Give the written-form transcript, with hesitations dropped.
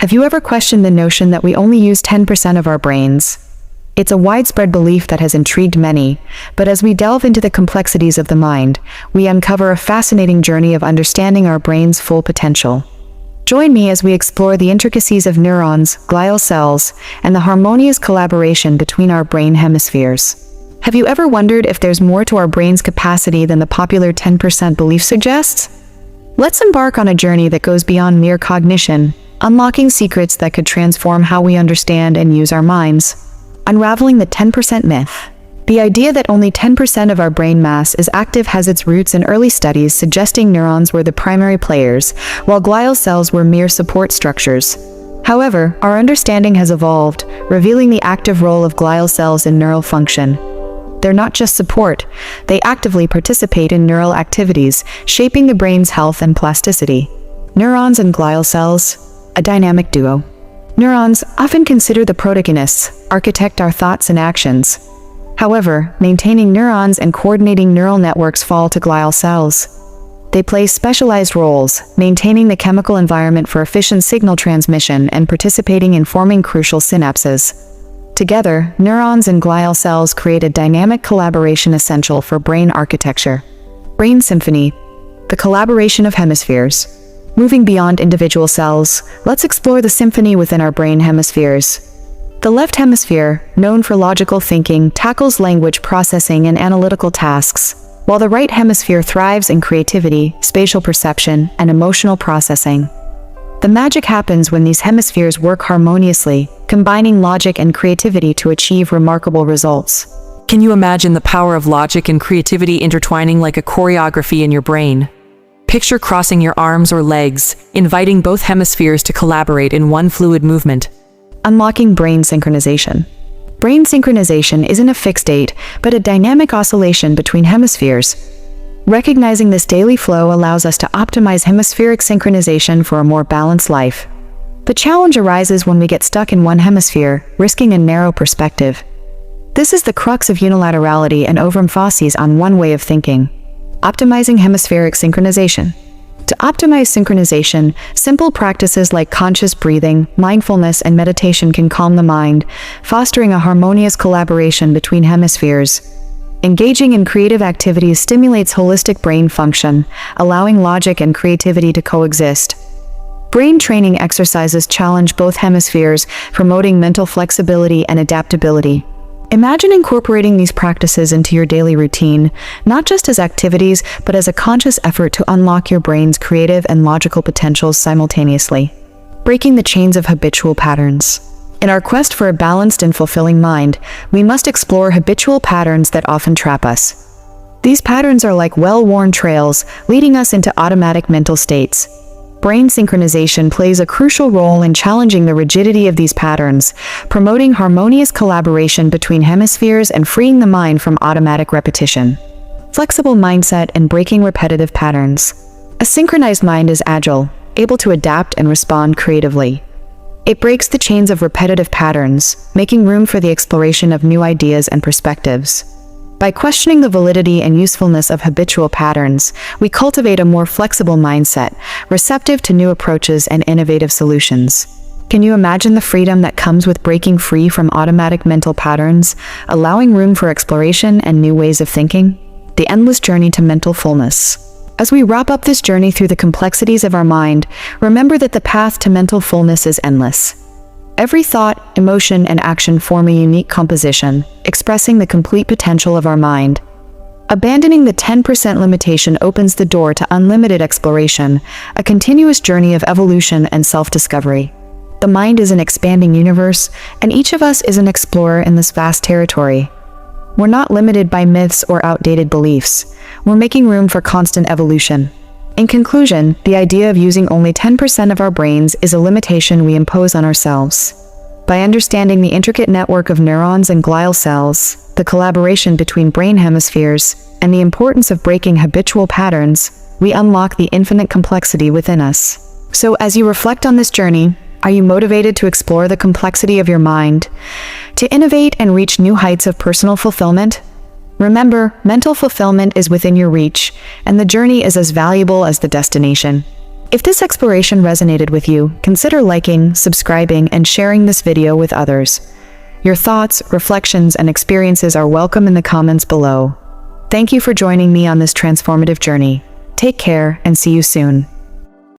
Have you ever questioned the notion that we only use 10% of our brains? It's a widespread belief that has intrigued many, but as we delve into the complexities of the mind, we uncover a fascinating journey of understanding our brain's full potential. Join me as we explore the intricacies of neurons, glial cells, and the harmonious collaboration between our brain hemispheres. Have you ever wondered if there's more to our brain's capacity than the popular 10% belief suggests? Let's embark on a journey that goes beyond mere cognition, unlocking secrets that could transform how we understand and use our minds. Unraveling the 10% myth. The idea that only 10% of our brain mass is active has its roots in early studies suggesting neurons were the primary players, while glial cells were mere support structures. However, our understanding has evolved, revealing the active role of glial cells in neural function. They're not just support, they actively participate in neural activities, shaping the brain's health and plasticity. Neurons and glial cells, a dynamic duo. Neurons, often considered the protagonists, architect our thoughts and actions. However, maintaining neurons and coordinating neural networks fall to glial cells. They play specialized roles, maintaining the chemical environment for efficient signal transmission and participating in forming crucial synapses. Together, neurons and glial cells create a dynamic collaboration essential for brain architecture. Brain Symphony, the collaboration of hemispheres. Moving beyond individual cells, let's explore the symphony within our brain hemispheres. The left hemisphere, known for logical thinking, tackles language processing and analytical tasks, while the right hemisphere thrives in creativity, spatial perception, and emotional processing. The magic happens when these hemispheres work harmoniously, combining logic and creativity to achieve remarkable results. Can you imagine the power of logic and creativity intertwining like a choreography in your brain? Picture crossing your arms or legs, inviting both hemispheres to collaborate in one fluid movement. Unlocking brain synchronization. Brain synchronization isn't a fixed state, but a dynamic oscillation between hemispheres. Recognizing this daily flow allows us to optimize hemispheric synchronization for a more balanced life. The challenge arises when we get stuck in one hemisphere, risking a narrow perspective. This is the crux of unilaterality and overemphasis on one way of thinking. Optimizing hemispheric synchronization. To optimize synchronization, simple practices like conscious breathing, mindfulness, and meditation can calm the mind, fostering a harmonious collaboration between hemispheres. Engaging in creative activities stimulates holistic brain function, allowing logic and creativity to coexist. Brain training exercises challenge both hemispheres, promoting mental flexibility and adaptability. Imagine incorporating these practices into your daily routine, not just as activities, but as a conscious effort to unlock your brain's creative and logical potentials simultaneously. Breaking the chains of habitual patterns. In our quest for a balanced and fulfilling mind, we must explore habitual patterns that often trap us. These patterns are like well-worn trails, leading us into automatic mental states. Brain synchronization plays a crucial role in challenging the rigidity of these patterns, promoting harmonious collaboration between hemispheres and freeing the mind from automatic repetition. Flexible mindset and breaking repetitive patterns. A synchronized mind is agile, able to adapt and respond creatively. It breaks the chains of repetitive patterns, making room for the exploration of new ideas and perspectives. By questioning the validity and usefulness of habitual patterns, we cultivate a more flexible mindset, receptive to new approaches and innovative solutions. Can you imagine the freedom that comes with breaking free from automatic mental patterns, allowing room for exploration and new ways of thinking? The endless journey to mental fullness. As we wrap up this journey through the complexities of our mind, remember that the path to mental fullness is endless. Every thought, emotion, and action form a unique composition, expressing the complete potential of our mind. Abandoning the 10% limitation opens the door to unlimited exploration, a continuous journey of evolution and self-discovery. The mind is an expanding universe, and each of us is an explorer in this vast territory. We're not limited by myths or outdated beliefs. We're making room for constant evolution. In conclusion, the idea of using only 10% of our brains is a limitation we impose on ourselves. By understanding the intricate network of neurons and glial cells, the collaboration between brain hemispheres, and the importance of breaking habitual patterns, we unlock the infinite complexity within us. So as you reflect on this journey, are you motivated to explore the complexity of your mind, to innovate and reach new heights of personal fulfillment? Remember, mental fulfillment is within your reach, and the journey is as valuable as the destination. If this exploration resonated with you, consider liking, subscribing, and sharing this video with others. Your thoughts, reflections, and experiences are welcome in the comments below. Thank you for joining me on this transformative journey. Take care and see you soon.